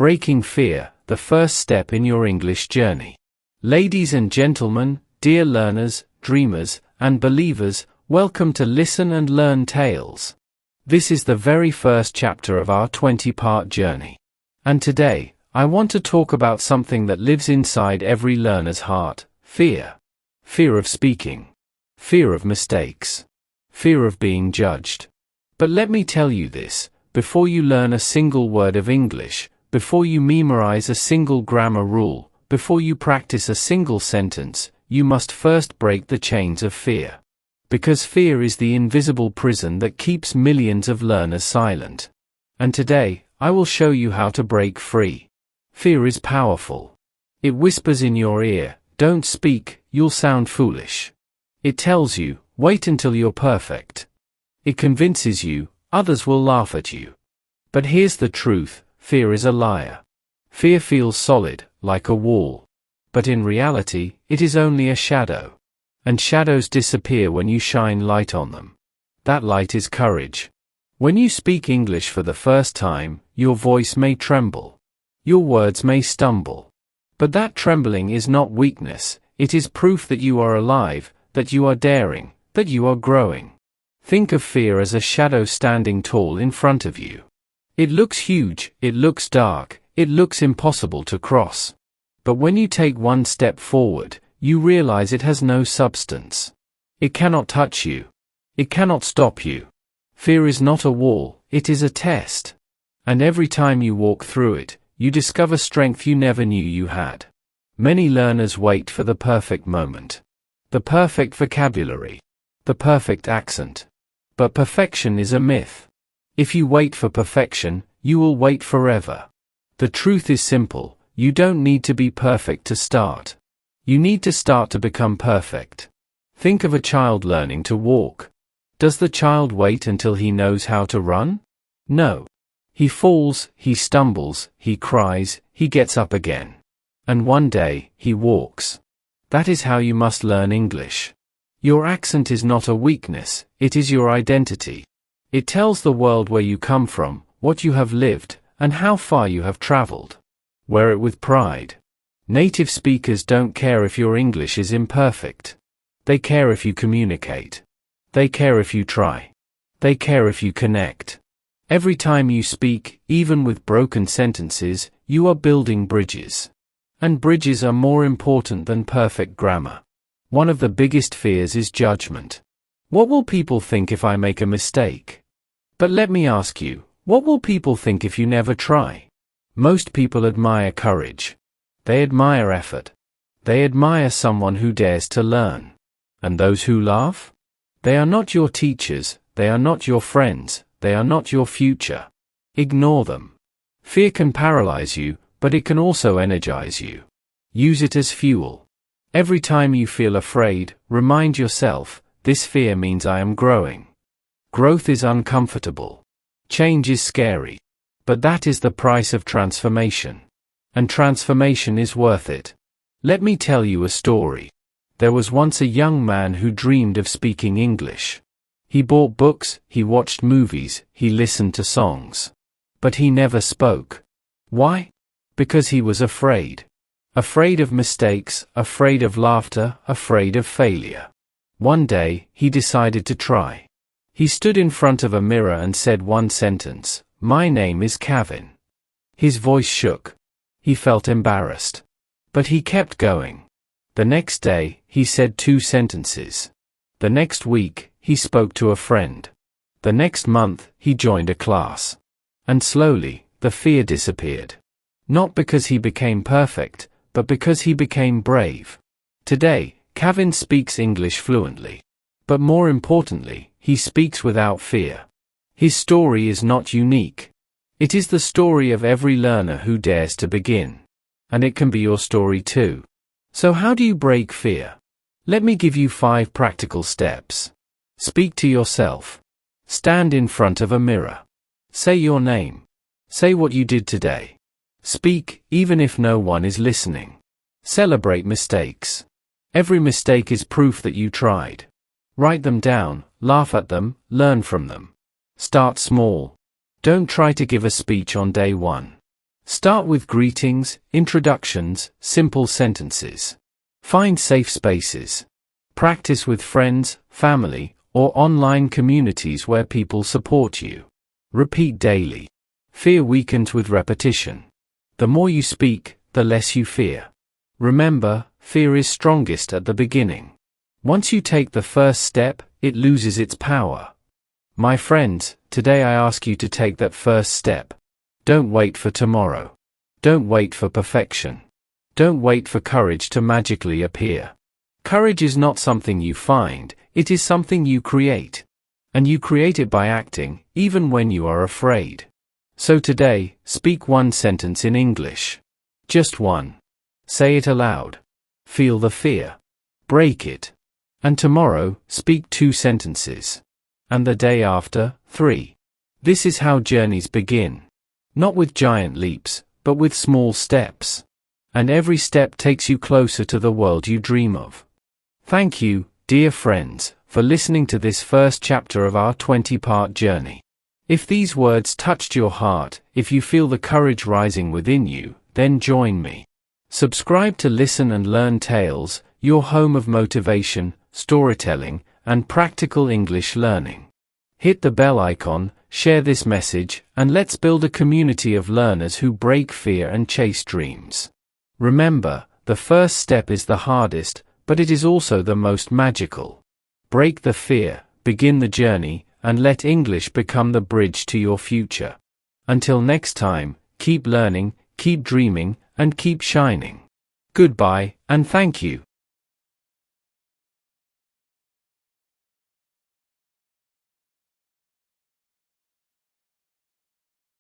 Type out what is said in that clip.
Breaking Fear, the first step in your English journey. Ladies and gentlemen, dear learners, dreamers, and believers, welcome to Listen and Learn Tales. This is the very first chapter of our 20-part journey. And today, I want to talk about something that lives inside every learner's heart: fear. Fear of speaking. Fear of mistakes. Fear of being judged. But let me tell you this, before you learn a single word of English, before you memorize a single grammar rule, before you practice a single sentence, you must first break the chains of fear. Because fear is the invisible prison that keeps millions of learners silent. And today, I will show you how to break free. Fear is powerful. It whispers in your ear, "Don't speak, you'll sound foolish." It tells you, "Wait until you're perfect." It convinces you, "Others will laugh at you." But here's the truth, fear is a liar. Fear feels solid, like a wall. But in reality, it is only a shadow. And shadows disappear when you shine light on them. That light is courage. When you speak English for the first time, your voice may tremble. Your words may stumble. But that trembling is not weakness, it is proof that you are alive, that you are daring, that you are growing. Think of fear as a shadow standing tall in front of you. It looks huge, it looks dark, it looks impossible to cross. But when you take one step forward, you realize it has no substance. It cannot touch you. It cannot stop you. Fear is not a wall, it is a test. And every time you walk through it, you discover strength you never knew you had. Many learners wait for the perfect moment. The perfect vocabulary. The perfect accent. But perfection is a myth. If you wait for perfection, you will wait forever. The truth is simple, you don't need to be perfect to start. You need to start to become perfect. Think of a child learning to walk. Does the child wait until he knows how to run? No. He falls, he stumbles, he cries, he gets up again. And one day, he walks. That is how you must learn English. Your accent is not a weakness, it is your identity. It tells the world where you come from, what you have lived, and how far you have traveled. Wear it with pride. Native speakers don't care if your English is imperfect. They care if you communicate. They care if you try. They care if you connect. Every time you speak, even with broken sentences, you are building bridges. And bridges are more important than perfect grammar. One of the biggest fears is judgment. What will people think if I make a mistake? But let me ask you, what will people think if you never try? Most people admire courage. They admire effort. They admire someone who dares to learn. And those who laugh? They are not your teachers, they are not your friends, they are not your future. Ignore them. Fear can paralyze you, but it can also energize you. Use it as fuel. Every time you feel afraid, remind yourself, this fear means I am growing. Growth is uncomfortable. Change is scary. But that is the price of transformation. And transformation is worth it. Let me tell you a story. There was once a young man who dreamed of speaking English. He bought books, he watched movies, he listened to songs. But he never spoke. Why? Because he was afraid. Afraid of mistakes, afraid of laughter, afraid of failure. One day, he decided to try. He stood in front of a mirror and said one sentence, "My name is Kevin." His voice shook. He felt embarrassed. But he kept going. The next day, he said 2 sentences. The next week, he spoke to a friend. The next month, he joined a class. And slowly, the fear disappeared. Not because he became perfect, but because he became brave. Today, Kevin speaks English fluently. But more importantly, he speaks without fear. His story is not unique. It is the story of every learner who dares to begin. And it can be your story too. So how do you break fear? Let me give you 5 practical steps. Speak to yourself. Stand in front of a mirror. Say your name. Say what you did today. Speak, even if no one is listening. Celebrate mistakes. Every mistake is proof that you tried. Write them down, laugh at them, learn from them. Start small. Don't try to give a speech on day 1. Start with greetings, introductions, simple sentences. Find safe spaces. Practice with friends, family, or online communities where people support you. Repeat daily. Fear weakens with repetition. The more you speak, the less you fear. Remember, fear is strongest at the beginning. Once you take the first step, it loses its power. My friends, today I ask you to take that first step. Don't wait for tomorrow. Don't wait for perfection. Don't wait for courage to magically appear. Courage is not something you find, it is something you create. And you create it by acting, even when you are afraid. So today, speak one sentence in English. Just one. Say it aloud. Feel the fear. Break it. And tomorrow, speak 2 sentences. And the day after, 3. This is how journeys begin. Not with giant leaps, but with small steps. And every step takes you closer to the world you dream of. Thank you, dear friends, for listening to this first chapter of our 20-part journey. If these words touched your heart, if you feel the courage rising within you, then join me. Subscribe to Listen and Learn Tales, your home of motivation, storytelling, and practical English learning. Hit the bell icon, share this message, and let's build a community of learners who break fear and chase dreams. Remember, the first step is the hardest, but it is also the most magical. Break the fear, begin the journey, and let English become the bridge to your future. Until next time, keep learning, keep dreaming, and keep shining. Goodbye, and thank you.